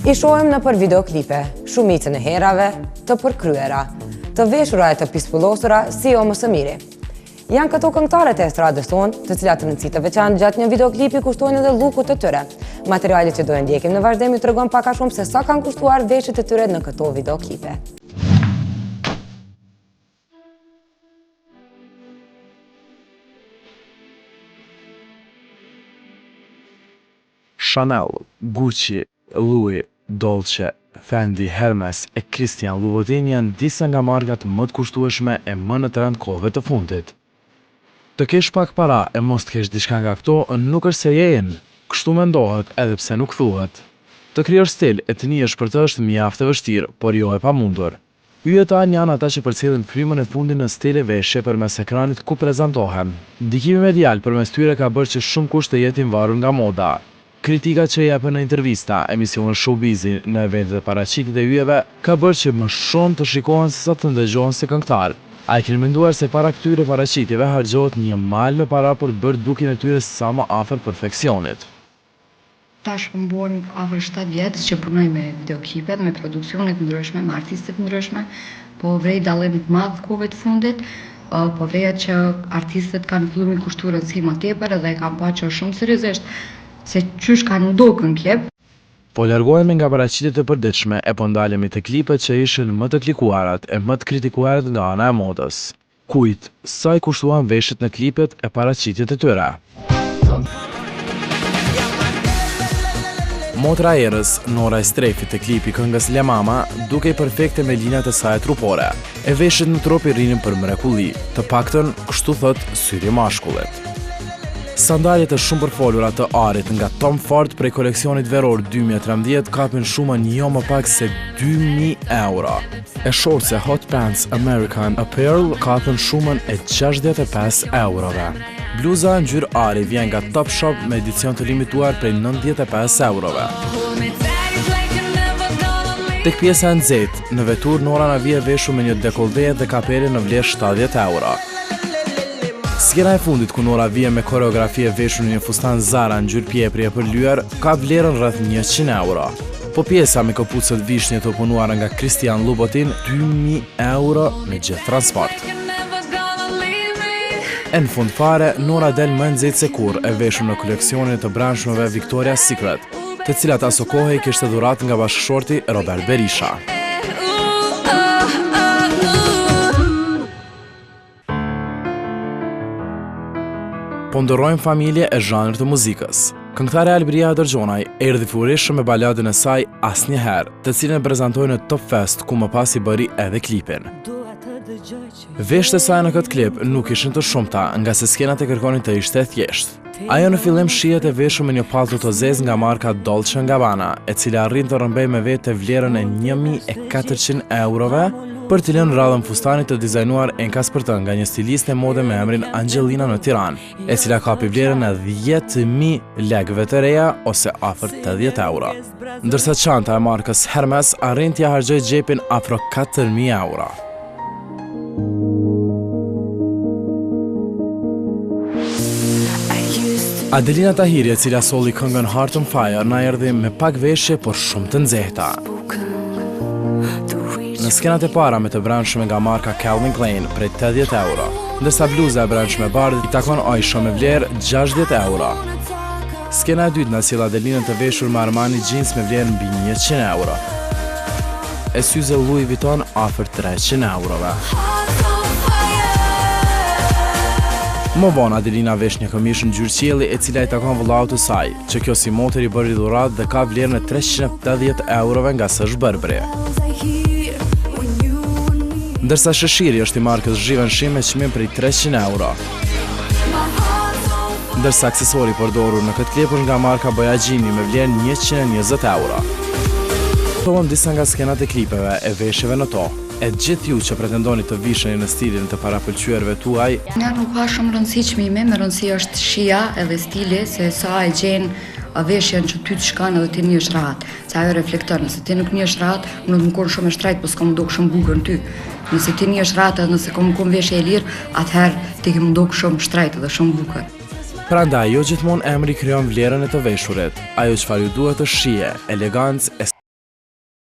I shohim në për videoklipe, shumicën e herave të përkryera, të veshura e të pispullosura si o më së miri. Janë këto këngëtarët e estradës tonë, të cilat rëndësi të veçantë gjatë një videoklipi kushtojnë edhe lukut të tyre. Materialit që do e ndjekim në vazhdim ju tregon pak a shumë se sa kanë kushtuar veshjet e tyre në këto videoklipe. Chanel, Gucci, Louis, Dolce, Fendi, Hermes e Christian Louboutin janë disa nga markat më të kushtueshme e më në trend kohëve të fundit. Të kesh pak para e mos të kesh diçka nga këto nuk është se jenë, kështu mendohet edhe pse nuk thuhet. Të krijosh stil e të njihesh për të është mjaft e vështirë, por jo e pamundur. Yjetan janë ata që përcjellin frymën e fundit në stil e veshje përmes ekranit ku prezantohen. Ndikimi medial përmes tyre ka bërë që shumë kusht të jetin varur nga moda. Kritika që jepen në intervista, emisionë showbizi, në eventet e paraqitjet e yjeve, ka bërë që më shumë të shikohen se sa të ndëgjohen si këngëtar. A e keni menduar se para këtyre paraqitjeve harxhohet një mal me para për të bërë dukjen e tyre sa më afër perfeksionit? Tash më bën afër 7 vjet që punoj me videoklipet, me produksione të ndryshme, me artiste të ndryshme, po vrej dallim të madh kohëve të fundit, po vrej që artistët kanë filluar me kushtu rëndësi më tepër dhe e kanë parë që shumë seriozisht se qysh kanë ndokën klip. Po largohemi nga paraqitjet e përditshme e po ndalemi te klipet që ishin më të klikuarat e më të kritikuarat nga ana e modës. Kujt, sa i kushtuan veshjet në klipet e paraqitjet e tyre? Motra erës, Nora Estrefit e klipi këngës Le Mama, dukej perfekte me linjat e saj trupore. E veshjet në trup i rrinin për mrekulli, të paktën kështu thot syri mashkullit. Sandaljet e shumë përfolura të Arit nga Tom Ford prej koleksionit veror 2013 kapin shumën jo më pak se 2.000 euro. E shortse Hot Pants American Apparel kapin shumën e 65 eurove. Bluza në ngjyrë Ari vjen nga Topshop me edicion të limituar prej 95 eurove. Tek pjesa e nxehtë, në vetur Nora na vije veshur me një dekollte dhe kapele në vlerë 70 euro. Skena e fundit ku Nora vije me koreografi e veshur në një fustan Zara në ngjyrë pjeprje për lyer, ka vlerën rreth 100 euro. Po pjesa me këpucët vishnje të punuara nga Christian Louboutin, 2.000 euro me gjithë transport. E në fund fare, Nora del më nxehtë se kurrë e veshur në koleksionin të brendshmeve Victoria's Secret, të cilat aso kohë i kishte dhuratë nga bashkëshorti Robert Berisha. Po ndërrojmë familje e zhanrit të muzikës. Këngëtarja Albria Dërgjonaj erdhi furishëm me baladën e saj Asnjëherë, të cilën e prezantoi në Top Fest ku më pas i bëri edhe klipin. Veshjet e saj në këtë klip nuk ishin të shumta, nga se skenat e kërkonin të ishte thjesht. Ajo në fillim shihet e veshur me një pallto të zezë nga marka Dolce & Gabbana, e cila arrin të rrëmbej me vete vlerën e 1.400 eurove, për t'i lënë radhën fustanit të dizajnuar enkas për të nga një stiliste mode me emrin Angelina në Tiranë, e cila kapi vlerën e 10.000 lekëve të reja ose afër 80 euro. Ndërsa çanta e markës Hermes arrin t'ia harxhoj xhepin afro 4.000 euro. Adelina Tahiri, e cila solli këngën Heart on Fire, na erdhi me pak veshje por shumë të nxehta. Në skenat e para me të brendshme nga marka Calvin Klein prej 80 euro, ndërsa bluza e brendshme bardhë i takon Aisha me vlerë 60 euro. Skena e dytë na sjell Adelinën të veshur me Armani jeans me vlerë mbi 100 euro. E syze Louis Vuitton afër 300 eurove. Më vonë Adelina vesh një këmishë në ngjyrë qielli e cila i takon vëllaut të saj, që kjo si motor i bëri dhuratë dhe ka vlerën e 380 eurove nga s'është Burberry. Ndërsa sheshiri është i markës Givenchy me çmim prej 300 euro. Ndërsa aksesori përdorur në këtë klip është nga marka Boyagini me vlerën 120 euro. Shohëm disa nga skenat e klipeve e veshjeve në to. E gjithë ju që pretendoni të visheni në stilin të parapëlqyerve tuaj, Nga nuk ka shumë rëndësi çmimi, me rëndësi është shija edhe stili, se sa e gjen veshjen që ty të shkan edhe ti njesh rahat, se ajo reflekton, nëse ti nuk njesh rahat, nuk më konë shumë e shtrajt, po s'ka më dok shumë bukër në ty. Nëse ti njesh rahat edhe nëse ka më konë veshje e lirë, atëherë ti ke më dok shumë shtrajt edhe shumë bukër. Prandaj jo gjithmonë emri krijon vlerën e të veshurit. Ajo çfarë ju duhet është shije, elegancë,